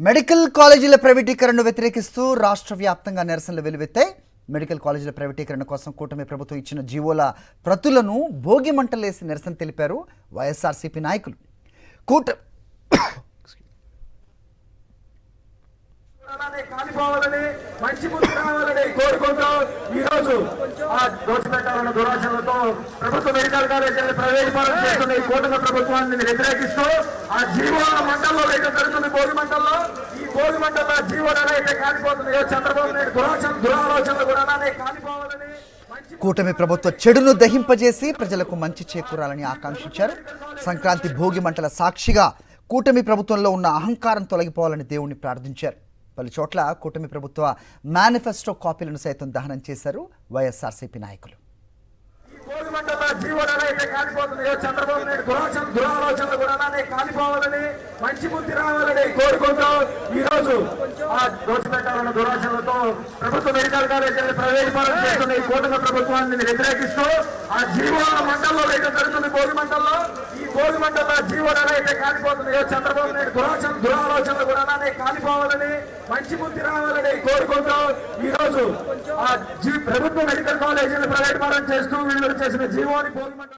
Medical కాలేజీల ప్రైవేటీకరణను వ్యతిరేకిస్తూ రాష్ట్ర వ్యాప్తంగా నిరసనలు వెలువెత్తాయి. మెడికల్ కాలేజీల ప్రైవేటీకరణ కోసం కూటమి ప్రభుత్వం ఇచ్చిన జీవోల ప్రతులను భోగి మంటలేసి నిరసన తెలిపారు వైఎస్ఆర్సీపీ నాయకులు. మంచి బుద్ధి రావాలని కోరుకుంటూ ఈ రోజు ఆ దోషపెట్టాలన్న దురాశలతో ప్రభుత్వ మెడికల్ కాలేజీలను ప్రైవేటీకరణ చేస్తున్న ఈ కూటమి ప్రభుత్వాన్ని వ్యతిరేకిస్తూ ఆ జీవోల మంటల్లో వేయడం జరుగుతుంది. భోగి మంటల్లో ఈ భోగి మంటల్లో జీవోలు ఎలా అయితే కాలిపోతుంది, చంద్రబాబు నాయుడు దురాలోచనలు కూడా కాలిపోవాలని కూటమి ప్రభుత్వ చెడును దహింపజేసి ప్రజలకు మంచి చేకూరాలని ఆకాంక్షించారు. సంక్రాంతి భోగి మంటల సాక్షిగా కూటమి ప్రభుత్వంలో ఉన్న అహంకారం తొలగిపోవాలని దేవుణ్ణి ప్రార్థించారు. పలు చోట్ల కూటమి ప్రభుత్వ మేనిఫెస్టో కాపీలను సైతం దహనం చేశారు వైఎస్ఆర్సీపీ నాయకులు. చంద్రబాబు నాయుడు దురాలోచనలు కూడా కాలిపోవాలని మంచి బుద్ధి రావాలని కోరుకుంటూ ఈ రోజు ఆ దోషపెట్టాలన్న దురాశలతో ప్రభుత్వ మెడికల్ కాలేజీలను ప్రైవేటీకరణ చేస్తున్న ఈ కూటమి ప్రభుత్వాన్ని వ్యతిరేకిస్తూ ఆ జీవోల మంటల్లో వేయడం జరుగుతుంది. భోగి మంటల్లో ఈ భోగి మంటల్లో జీవోలు ఎలా అయితే కాలిపోతుంది, చంద్రబాబు నాయుడు దురాలోచనలు కూడా కాలిపోవాలని మంచి బుద్ధి రావాలని కోరుకుంటూ ఈ రోజు ఆ ప్రభుత్వ మెడికల్ కాలేజీలను ప్రైవేటీకరణ చేస్తూ వీళ్ళు చేసిన జీవోని భోగి మంటలు